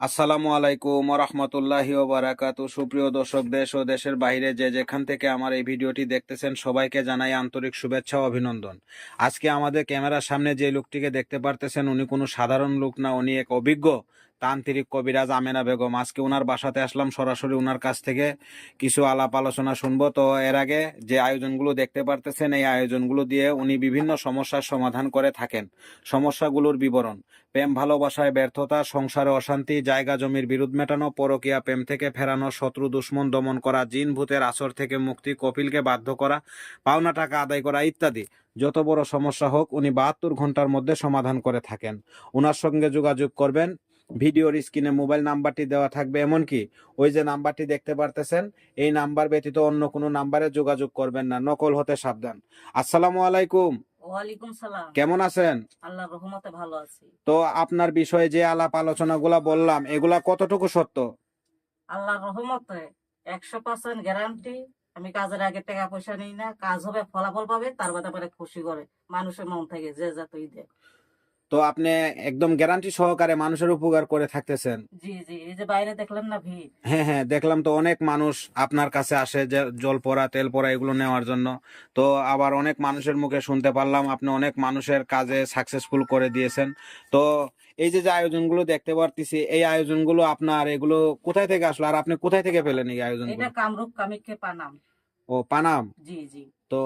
আসসালামু আলাইকুম রহমতুল্লাহি ও বারাকাতু। সুপ্রিয় দর্শক, দেশ ও দেশের বাইরে যে যেখান থেকে আমার এই ভিডিওটি দেখতেছেন সবাইকে জানাই আন্তরিক শুভেচ্ছা ও অভিনন্দন। আজকে আমাদের ক্যামেরার সামনে যে লোকটিকে দেখতে পারতেছেন উনি কোনো সাধারণ লোক না, উনি এক অভিজ্ঞ তান্ত্রিক কবিরাজ আমেনা বেগম। আজকে ওনার বাসাতে আসলাম, সরাসরি ওনার কাছ থেকে কিছু আলাপ আলোচনা শুনবো। তো এর আগে যে আয়োজনগুলো দেখতে পারতেছেন এই আয়োজনগুলো দিয়ে উনি বিভিন্ন সমস্যার সমাধান করে থাকেন। সমস্যাগুলোর বিবরণ: প্রেম ভালোবাসায় ব্যর্থতা, সংসারে অশান্তি, জায়গা জমির বিরোধ মেটানো, পরকীয়া প্রেম থেকে ফেরানো, শত্রু দুশ্মন দমন করা, জিন ভূতের আসর থেকে মুক্তি, কপিলকে বাধ্য করা, পাওনা টাকা আদায় করা ইত্যাদি। যত বড় সমস্যা হোক উনি 72 ঘন্টার মধ্যে সমাধান করে থাকেন। ওনার সঙ্গে যোগাযোগ করবেন, ভিডিওর স্ক্রিনে মোবাইল নাম্বারটি দেওয়া থাকবে, এমনকি ওই যে নাম্বারটি দেখতে পারতেছেন এই নাম্বার ব্যতীত অন্য কোনো নাম্বারে যোগাযোগ করবেন না, নকল হতে সাবধান। আসসালামু আলাইকুম। ওয়ালাইকুম সালাম। কেমন আছেন? আল্লাহর রহমতে ভালো আছি। তো আপনার বিষয়ে যে আলাপ আলোচনাগুলা বললাম এগুলা কতটুকু সত্য? আল্লাহর রহমতে 100% গ্যারান্টি। আমি কাজের আগে টাকা পয়সা নিই না, কাজ হবে ফলাফল পাবে তার ব্যাপারে খুশি করে মানুষের মন থেকে যে যতই দেয়। তো আপনি একদম গ্যারান্টি সহকারে মানুষের উপকার করে থাকতেছেন। জি জি, এই যে বাইরে দেখলেন না ভিড়। হ্যাঁ হ্যাঁ, দেখলাম তো অনেক মানুষ আপনার কাছে আসে যে জল পড়া তেল পড়া এগুলো নেওয়ার জন্য। তো আবার অনেক মানুষের মুখে শুনতে পারলাম আপনি অনেক মানুষের কাজে সাকসেসফুল করে দিয়েছেন। তো এই যে যে আয়োজনগুলো দেখতে পারতেছি এই আয়োজনগুলো আপনার এগুলো কোথায় থেকে আসলো, আর আপনি কোথায় থেকে পেলেন এই আয়োজনগুলো? এটা কামরূপ কামিক্ষে পানাম। ও, পানাম। জি জি। তো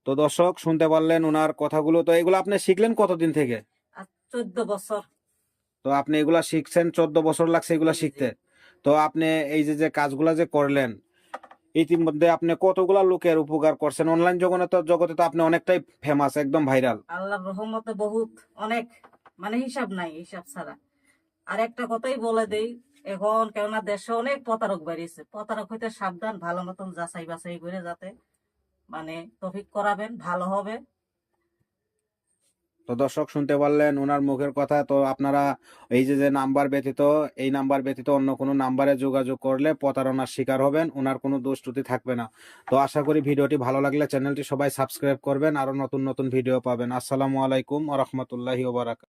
তো দর্শক শুনতে পারলেন ওনার কথাগুলো। তো এগুলো আপনি শিখলেন কতদিন থেকে? আর 14 বছর। তো আপনি এগুলা শিখছেন, 14 বছর লাগছে এগুলা জি জি। শিখতে। তো আপনি এই যে যে কাজগুলা যে করলেন ইতিমধ্যে আপনি কতগুলা লোকের উপকার করছেন? অনলাইন জগতে তো আপনি অনেকটাই ফেমাস, একদম ভাইরাল। আল্লাহর রহমতে বহুত অনেক, মানে হিসাব নাই হিসাব ছাড়া। আর একটা কথাই বলে দেই, এখন কেননা দেশে অনেক প্রতারক বেরিয়েছে, প্রতারক হইতে সাবধান, ভালো মতন যাচাই বাছাই করে যাতে মানে তফিক করাবেন ভালো হবে। তো দর্শক শুনতে পারলেন ওনার মুখের কথা। তো আপনারা এই যে যে নাম্বার ব্যতীত এই নাম্বার ব্যতীত অন্য কোনো নাম্বারে যোগাযোগ করলে প্রতারণার শিকার হবেন, ওনার কোনো দোষ ত্রুটি থাকবে না। তো আশা করি ভিডিওটি ভালো লাগলে চ্যানেলটি সবাই সাবস্ক্রাইব করবেন, আরো নতুন নতুন ভিডিও পাবেন। আসসালামু আলাইকুম ওয়া রাহমাতুল্লাহি ওয়া বারাকাতুহু।